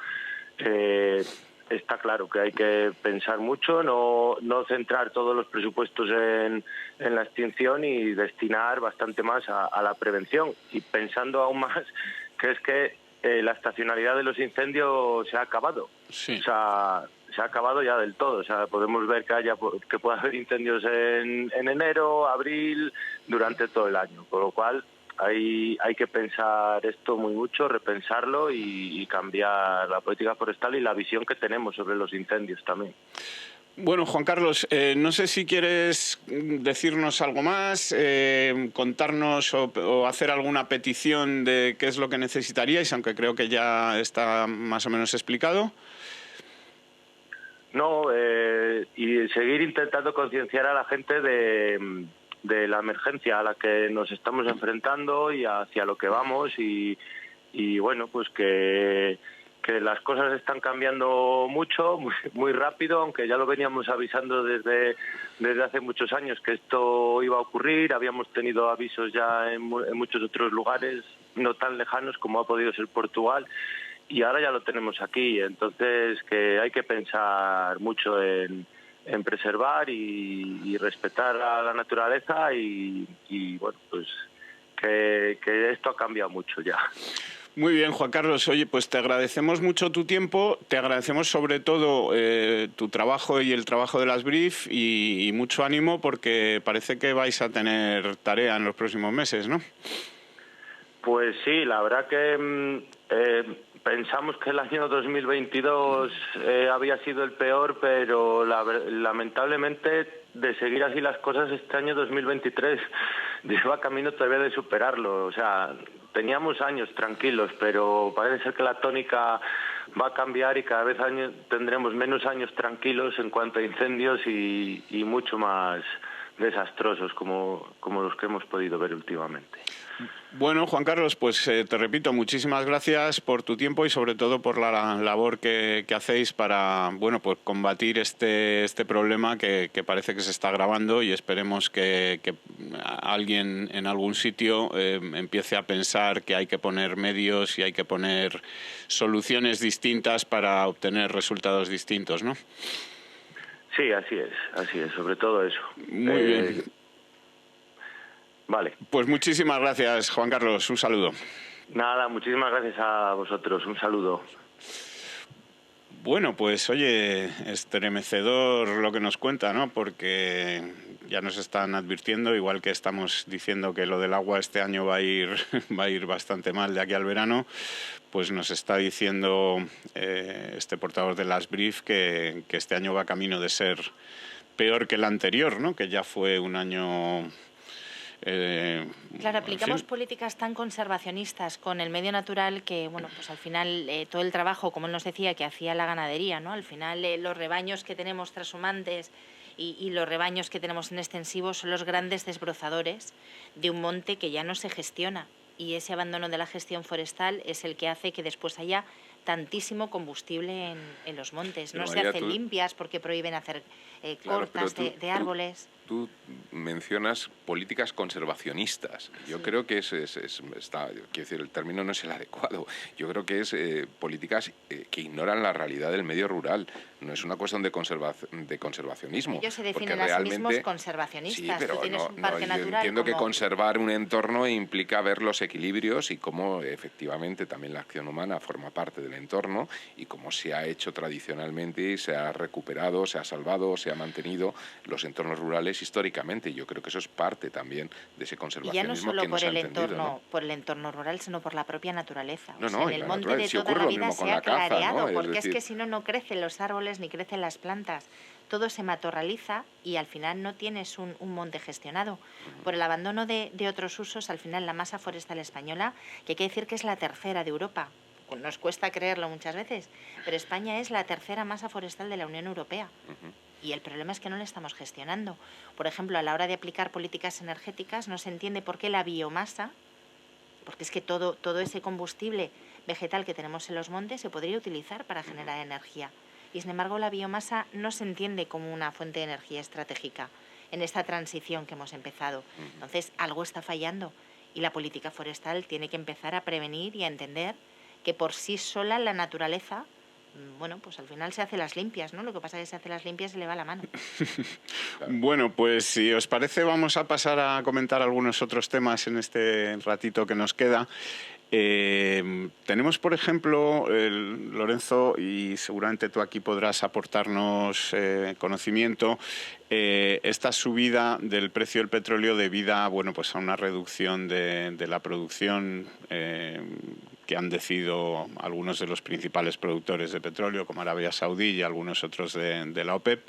Está claro que hay que pensar mucho, no centrar todos los presupuestos en la extinción, y destinar bastante más a la prevención, y pensando aún más que es que la estacionalidad de los incendios se ha acabado. Sí. O sea, se ha acabado ya del todo. O sea, podemos ver que puede haber incendios en enero, abril, durante todo el año, con lo cual hay que pensar esto muy mucho, repensarlo, y cambiar la política forestal y la visión que tenemos sobre los incendios también. Bueno, Juan Carlos, no sé si quieres decirnos algo más, contarnos o hacer alguna petición de qué es lo que necesitaríais, aunque creo que ya está más o menos explicado. No, y seguir intentando concienciar a la gente de la emergencia a la que nos estamos enfrentando y hacia lo que vamos, y bueno, pues que las cosas están cambiando mucho, muy rápido, aunque ya lo veníamos avisando desde hace muchos años que esto iba a ocurrir. Habíamos tenido avisos ya en muchos otros lugares no tan lejanos como ha podido ser Portugal, y ahora ya lo tenemos aquí. Entonces, que hay que pensar mucho en preservar y respetar a la naturaleza, y bueno, pues que esto ha cambiado mucho ya. Muy bien, Juan Carlos. Oye, pues te agradecemos mucho tu tiempo, te agradecemos sobre todo tu trabajo y el trabajo de las BRIF, y mucho ánimo, porque parece que vais a tener tarea en los próximos meses, ¿no? Pues sí, la verdad que pensamos que el año 2022 había sido el peor, pero lamentablemente, de seguir así las cosas, este año 2023 lleva camino todavía de superarlo. O sea, teníamos años tranquilos, pero parece ser que la tónica va a cambiar, y cada vez tendremos menos años tranquilos en cuanto a incendios, y mucho más desastrosos como los que hemos podido ver últimamente. Bueno, Juan Carlos, pues te repito, muchísimas gracias por tu tiempo y sobre todo por la labor que hacéis para, bueno, pues combatir este problema que parece que se está agravando, y esperemos que alguien en algún sitio empiece a pensar que hay que poner medios y hay que poner soluciones distintas para obtener resultados distintos, ¿no? Sí, así es, sobre todo eso. Muy bien. Vale. Pues muchísimas gracias, Juan Carlos. Un saludo. Nada, muchísimas gracias a vosotros. Un saludo. Bueno, pues oye, estremecedor lo que nos cuenta, ¿no? Porque ya nos están advirtiendo, igual que estamos diciendo que lo del agua este año va a ir bastante mal de aquí al verano, pues nos está diciendo este portavoz de las BRIF que este año va camino de ser peor que el anterior, ¿no? Que ya fue un año... Claro, aplicamos políticas tan conservacionistas con el medio natural que, bueno, pues al final todo el trabajo, como él nos decía, que hacía la ganadería, ¿no? Al final los rebaños que tenemos trashumantes y los rebaños que tenemos en extensivo son los grandes desbrozadores de un monte que ya no se gestiona, y ese abandono de la gestión forestal es el que hace que después haya tantísimo combustible en los montes. No se hacen limpias porque prohíben hacer cortas de árboles. Tú mencionas políticas conservacionistas. Yo creo que quiero decir, el término no es el adecuado. Yo creo que es políticas que ignoran la realidad del medio rural. No es una cuestión de conservacionismo. Ellos se definen a sí mismos conservacionistas. Sí, pero tú tienes un parque natural. Entiendo que conservar un entorno implica ver los equilibrios y cómo efectivamente también la acción humana forma parte del entorno, y cómo se ha hecho tradicionalmente y se ha recuperado, se ha salvado, se ha mantenido los entornos rurales históricamente. Yo creo que eso es parte también de ese conservacionismo. Y ya no solo que por no el entendido, entorno, ¿no? por el entorno rural, sino por la propia naturaleza. No, o sea, no, en el la monte naturaleza, de si toda ocurre la lo vida mismo con se ha la caza, clareado, ¿no? porque es que si no, no crecen los árboles ni crecen las plantas. Todo se matorraliza y al final no tienes un monte gestionado. Por el abandono de otros usos, al final la masa forestal española, que hay que decir que es la tercera de Europa, nos cuesta creerlo muchas veces, pero España es la tercera masa forestal de la Unión Europea. Y el problema es que no la estamos gestionando. Por ejemplo, a la hora de aplicar políticas energéticas no se entiende por qué la biomasa, porque es que todo ese combustible vegetal que tenemos en los montes se podría utilizar para generar energía. Y sin embargo la biomasa no se entiende como una fuente de energía estratégica en esta transición que hemos empezado. Entonces algo está fallando y la política forestal tiene que empezar a prevenir y a entender que por sí sola la naturaleza, bueno, pues al final se hace las limpias, ¿no? Lo que pasa es que se hace las limpias y se le va la mano. Bueno, pues si os parece vamos a pasar a comentar algunos otros temas en este ratito que nos queda. Tenemos, por ejemplo, Lorenzo, y seguramente tú aquí podrás aportarnos conocimiento, esta subida del precio del petróleo debida, bueno, pues a una reducción de la producción que han decidido algunos de los principales productores de petróleo, como Arabia Saudí y algunos otros de la OPEP.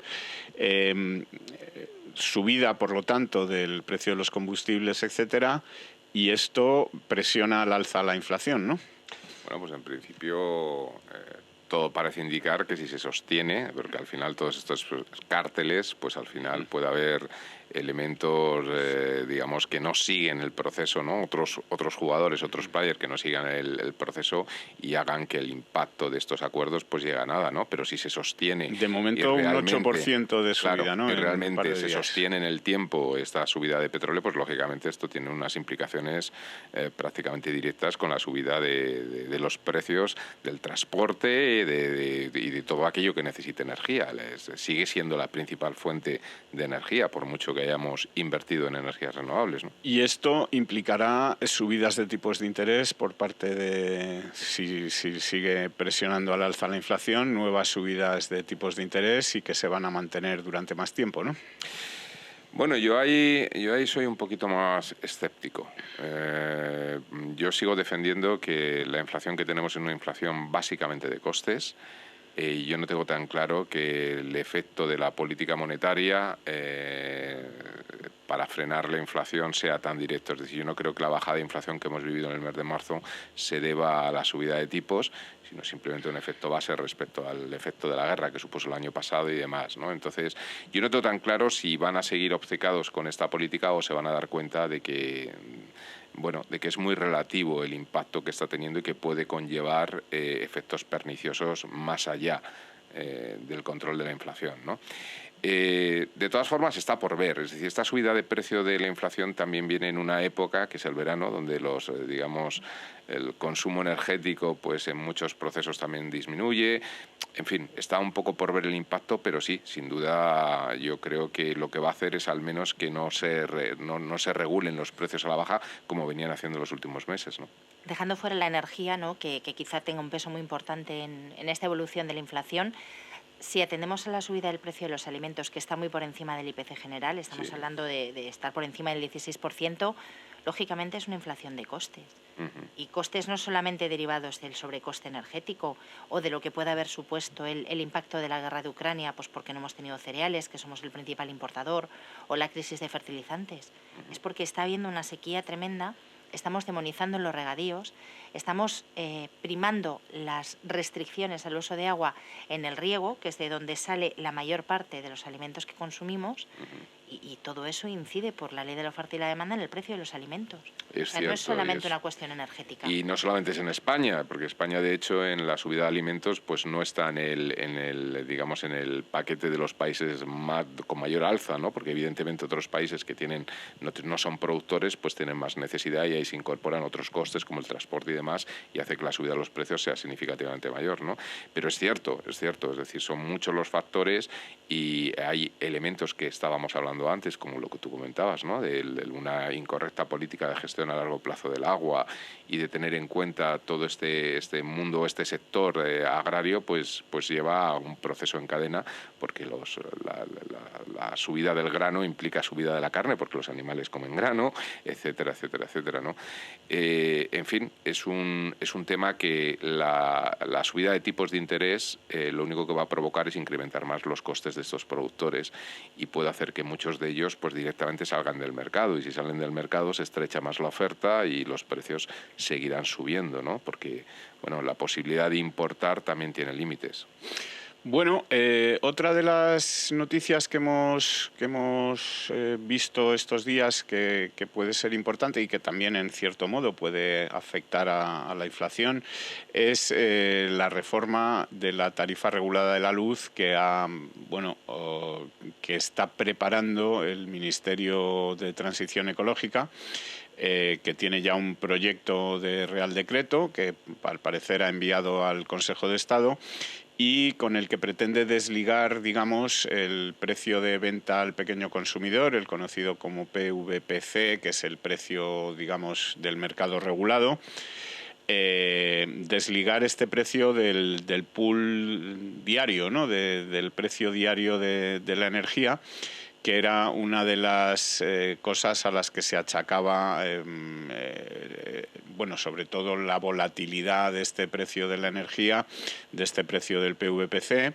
Subida, por lo tanto, del precio de los combustibles, etcétera. Y esto presiona al alza la inflación, ¿no? Bueno, pues en principio todo parece indicar que si se sostiene, porque al final todos estos cárteles, pues al final puede haber elementos, digamos, que no siguen el proceso, ¿no? Otros jugadores, otros players que no sigan el proceso y hagan que el impacto de estos acuerdos pues llegue a nada, ¿no? Pero si se sostiene... De momento un 8% de subida, claro, ¿no? Y realmente se sostiene en el tiempo esta subida de petróleo, pues lógicamente esto tiene unas implicaciones prácticamente directas con la subida de los precios del transporte y de todo aquello que necesite energía. Sigue siendo la principal fuente de energía, por mucho que hayamos invertido en energías renovables, ¿no? Y esto implicará subidas de tipos de interés por parte de, si sigue presionando al alza la inflación, nuevas subidas de tipos de interés y que se van a mantener durante más tiempo, ¿no? Bueno, yo ahí soy un poquito más escéptico. Yo sigo defendiendo que la inflación que tenemos es una inflación básicamente de costes. Yo no tengo tan claro que el efecto de la política monetaria para frenar la inflación sea tan directo. Es decir, yo no creo que la bajada de inflación que hemos vivido en el mes de marzo se deba a la subida de tipos, sino simplemente un efecto base respecto al efecto de la guerra que supuso el año pasado y demás, ¿no? Entonces, yo no tengo tan claro si van a seguir obcecados con esta política o se van a dar cuenta de que es muy relativo el impacto que está teniendo y que puede conllevar efectos perniciosos más allá del control de la inflación, ¿no? De todas formas, está por ver. Es decir, esta subida de precio de la inflación también viene en una época, que es el verano, donde el consumo energético pues en muchos procesos también disminuye. En fin, está un poco por ver el impacto, pero sí, sin duda yo creo que lo que va a hacer es al menos que no se regulen los precios a la baja como venían haciendo los últimos meses, ¿no? Dejando fuera la energía, ¿no? que quizá tenga un peso muy importante en esta evolución de la inflación, si atendemos a la subida del precio de los alimentos, que está muy por encima del IPC general, estamos hablando de estar por encima del 16%, lógicamente es una inflación de costes. Y costes no solamente derivados del sobrecoste energético o de lo que pueda haber supuesto el impacto de la guerra de Ucrania, pues porque no hemos tenido cereales, que somos el principal importador, o la crisis de fertilizantes. Es porque está habiendo una sequía tremenda. Estamos demonizando los regadíos, estamos primando las restricciones al uso de agua en el riego, que es de donde sale la mayor parte de los alimentos que consumimos, y todo eso incide por la ley de la oferta y la demanda en el precio de los alimentos. No es solamente una cuestión energética. Y no solamente es en España, porque España, de hecho, en la subida de alimentos, pues no está en el paquete de los países con mayor alza, ¿no? Porque evidentemente otros países que no son productores, pues tienen más necesidad y ahí se incorporan otros costes como el transporte y demás, y hace que la subida de los precios sea significativamente mayor, ¿no? Pero es cierto, es decir, son muchos los factores y hay elementos que estábamos hablando antes, como lo que tú comentabas, ¿no? De una incorrecta política de gestión a largo plazo del agua y de tener en cuenta todo este mundo, este sector agrario, pues lleva a un proceso en cadena, porque la subida del grano implica subida de la carne, porque los animales comen grano, etcétera, etcétera, etcétera, ¿no? En fin, es un tema que la subida de tipos de interés lo único que va a provocar es incrementar más los costes de estos productores y puede hacer que muchos muchos de ellos pues directamente salgan del mercado, y si salen del mercado se estrecha más la oferta y los precios seguirán subiendo, ¿no? Porque bueno, la posibilidad de importar también tiene límites. Bueno, otra de las noticias que hemos visto estos días que puede ser importante y que también en cierto modo puede afectar a la inflación es la reforma de la tarifa regulada de la luz que está preparando el Ministerio de Transición Ecológica. Que tiene ya un proyecto de Real Decreto que al parecer ha enviado al Consejo de Estado y con el que pretende desligar, digamos, el precio de venta al pequeño consumidor, el conocido como PVPC, que es el precio, digamos, del mercado regulado. Desligar este precio del pool diario, ¿no? Del precio diario de la energía, que era una de las cosas a las que se achacaba, sobre todo la volatilidad de este precio de la energía, de este precio del PVPC,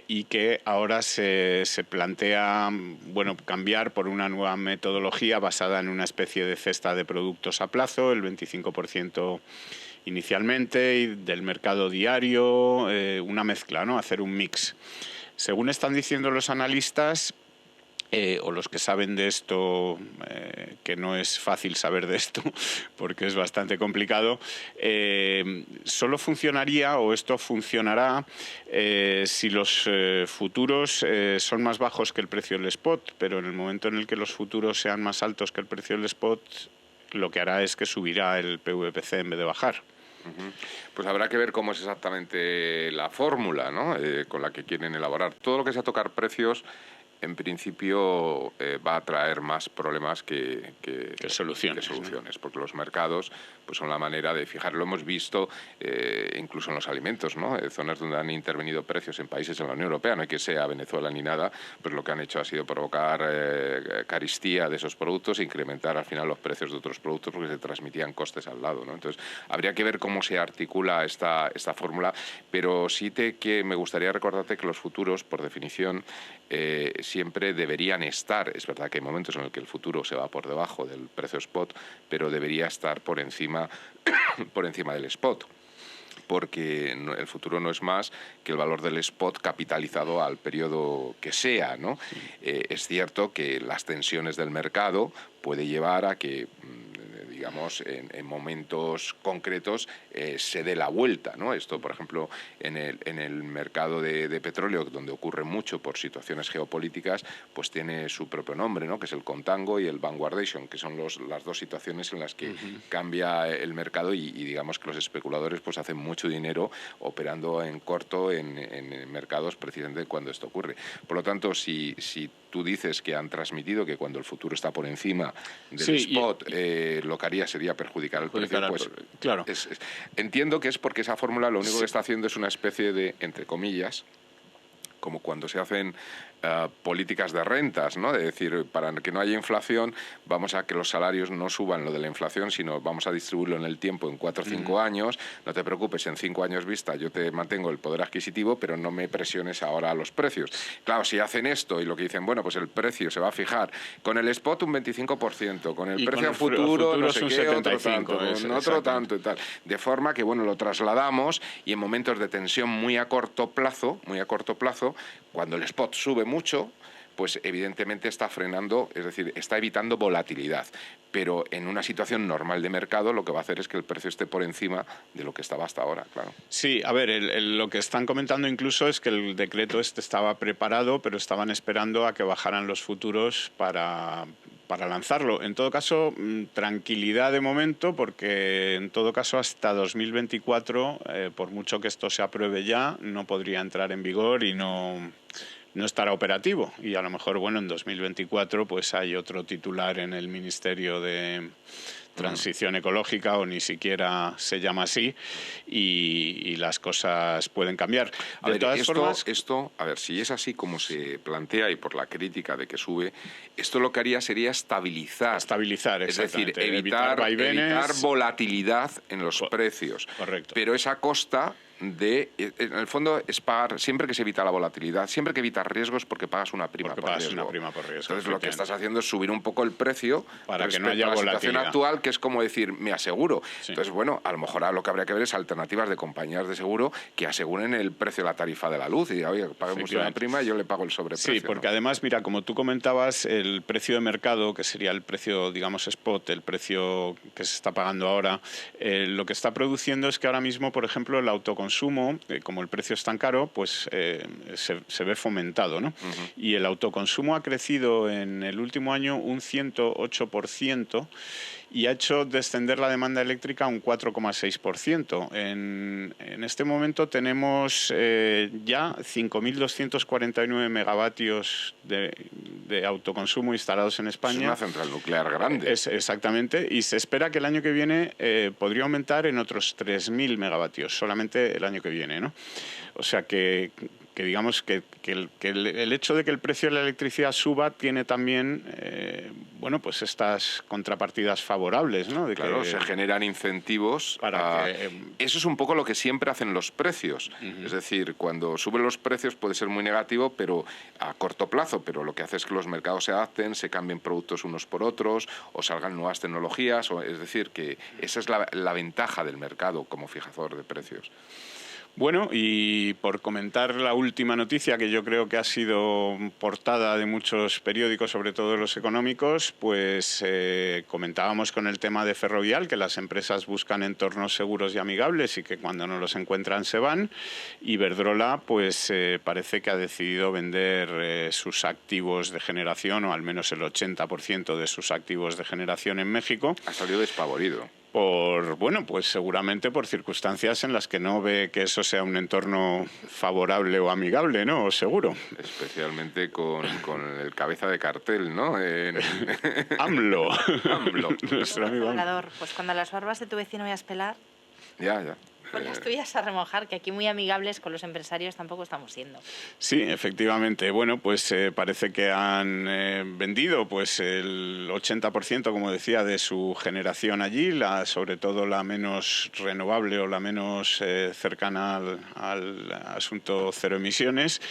y que ahora se plantea cambiar por una nueva metodología basada en una especie de cesta de productos a plazo, el 25% inicialmente, y del mercado diario, una mezcla, ¿no? Hacer un mix. Según están diciendo los analistas, o los que saben de esto, que no es fácil saber de esto porque es bastante complicado, solo funcionaría, o esto funcionará, si los futuros son más bajos que el precio del spot, pero en el momento en el que los futuros sean más altos que el precio del spot, lo que hará es que subirá el PVPC en vez de bajar. Pues habrá que ver cómo es exactamente la fórmula, ¿no? Con la que quieren elaborar. Todo lo que sea tocar precios, en principio va a traer más problemas que soluciones, ¿no? Porque los mercados pues son la manera de fijar. Lo hemos visto incluso en los alimentos, ¿no? Zonas donde han intervenido precios en países en la Unión Europea, no hay que sea Venezuela ni nada, pues lo que han hecho ha sido provocar carestía de esos productos e incrementar al final los precios de otros productos porque se transmitían costes al lado, ¿no? Entonces, habría que ver cómo se articula esta fórmula, pero sí que me gustaría recordarte que los futuros, por definición, siempre deberían estar, es verdad que hay momentos en los que el futuro se va por debajo del precio spot, pero debería estar por encima del spot, porque el futuro no es más que el valor del spot capitalizado al periodo que sea, ¿no? Es cierto que las tensiones del mercado puede llevar a que digamos, en momentos concretos se dé la vuelta, ¿no? Esto, por ejemplo, en el mercado de petróleo, donde ocurre mucho por situaciones geopolíticas, pues tiene su propio nombre, ¿no? Que es el contango y el vanguardation, que son las dos situaciones en las que cambia el mercado y digamos que los especuladores pues hacen mucho dinero operando en corto en mercados precisamente cuando esto ocurre. Por lo tanto, si tú dices que han transmitido que cuando el futuro está por encima del spot, lo que haría sería perjudicar el precio, pues claro. Entiendo que es porque esa fórmula lo único que está haciendo es una especie de, entre comillas, como cuando se hacen políticas de rentas, ¿no? De decir, para que no haya inflación, vamos a que los salarios no suban lo de la inflación, sino vamos a distribuirlo en el tiempo, en 4 o 5 años. No te preocupes, en 5 años vista yo te mantengo el poder adquisitivo, pero no me presiones ahora a los precios. Claro, si hacen esto y lo que dicen, bueno, pues el precio se va a fijar con el spot un 25%, con el precio futuro no sé qué, otro tanto, con otro tanto y tal. De forma que, bueno, lo trasladamos y en momentos de tensión muy a corto plazo, cuando el spot sube mucho, pues evidentemente está frenando, es decir, está evitando volatilidad. Pero en una situación normal de mercado lo que va a hacer es que el precio esté por encima de lo que estaba hasta ahora, claro. Sí, a ver, lo que están comentando incluso es que el decreto estaba preparado, pero estaban esperando a que bajaran los futuros para lanzarlo. En todo caso, tranquilidad de momento, porque en todo caso hasta 2024, por mucho que esto se apruebe ya, no podría entrar en vigor y no estará operativo. Y a lo mejor, en 2024 pues hay otro titular en el Ministerio de Transición Ecológica, o ni siquiera se llama así, y las cosas pueden cambiar. De todas formas, a ver, si es así como se plantea y por la crítica de que sube, esto lo que haría sería estabilizar, es decir, evitar volatilidad en los precios. Correcto. Pero es a costa en el fondo es pagar, siempre que se evita la volatilidad, siempre que evitas riesgos porque pagas una prima por riesgo. Entonces lo que estás haciendo es subir un poco el precio para que no haya a la volatilidad situación actual, que es como decir, me aseguro. Sí. Entonces, bueno, a lo mejor lo que habría que ver es alternativas de compañías de seguro que aseguren el precio de la tarifa de la luz y diga, oye, paguemos una prima y yo le pago el sobreprecio. Sí, porque además, mira, como tú comentabas, el precio de mercado, que sería el precio, digamos, spot, el precio que se está pagando ahora, lo que está produciendo es que ahora mismo, por ejemplo, el autoconsumo, como el precio es tan caro, pues se ve fomentado, ¿no? Y el autoconsumo ha crecido en el último año un 108%, y ha hecho descender la demanda eléctrica un 4,6%. En este momento tenemos ya 5.249 megavatios de autoconsumo instalados en España. Es una central nuclear grande. Exactamente, y se espera que el año que viene podría aumentar en otros 3.000 megavatios, solamente el año que viene, ¿no? O sea que digamos que el hecho de que el precio de la electricidad suba tiene también bueno, pues estas contrapartidas favorables, ¿no? Claro, se generan incentivos para eso es un poco lo que siempre hacen los precios. Es decir, cuando suben los precios puede ser muy negativo, pero a corto plazo, pero lo que hace es que los mercados se adapten, se cambien productos unos por otros o salgan nuevas tecnologías, es decir, que esa es la ventaja del mercado como fijador de precios. Bueno, y por comentar la última noticia, que yo creo que ha sido portada de muchos periódicos, sobre todo los económicos, pues comentábamos con el tema de Ferrovial, que las empresas buscan entornos seguros y amigables y que cuando no los encuentran se van. Iberdrola, pues parece que ha decidido vender sus activos de generación, o al menos el 80% de sus activos de generación en México. Ha salido despavorido. Bueno, pues seguramente por circunstancias en las que no ve que eso sea un entorno favorable o amigable, ¿no? O seguro. Especialmente con el cabeza de cartel, ¿no? AMLO. AMLO. Nuestro amigo AMLO. Pues cuando las barbas de tu vecino veas pelar, Ya. con las tuyas a remojar, que aquí muy amigables con los empresarios tampoco estamos siendo. Sí, efectivamente. Bueno, pues parece que han vendido pues el 80%, como decía, de su generación allí, sobre todo la menos renovable o la menos cercana al asunto cero emisiones,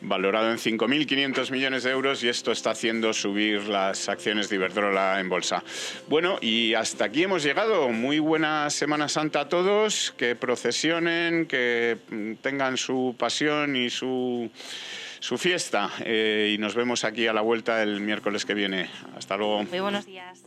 valorado en 5.500 millones de euros, y esto está haciendo subir las acciones de Iberdrola en bolsa. Bueno, y hasta aquí hemos llegado. Muy buena Semana Santa a todos, que procesionen, que tengan su pasión y su fiesta, y nos vemos aquí a la vuelta el miércoles que viene. Hasta luego. Muy buenos días.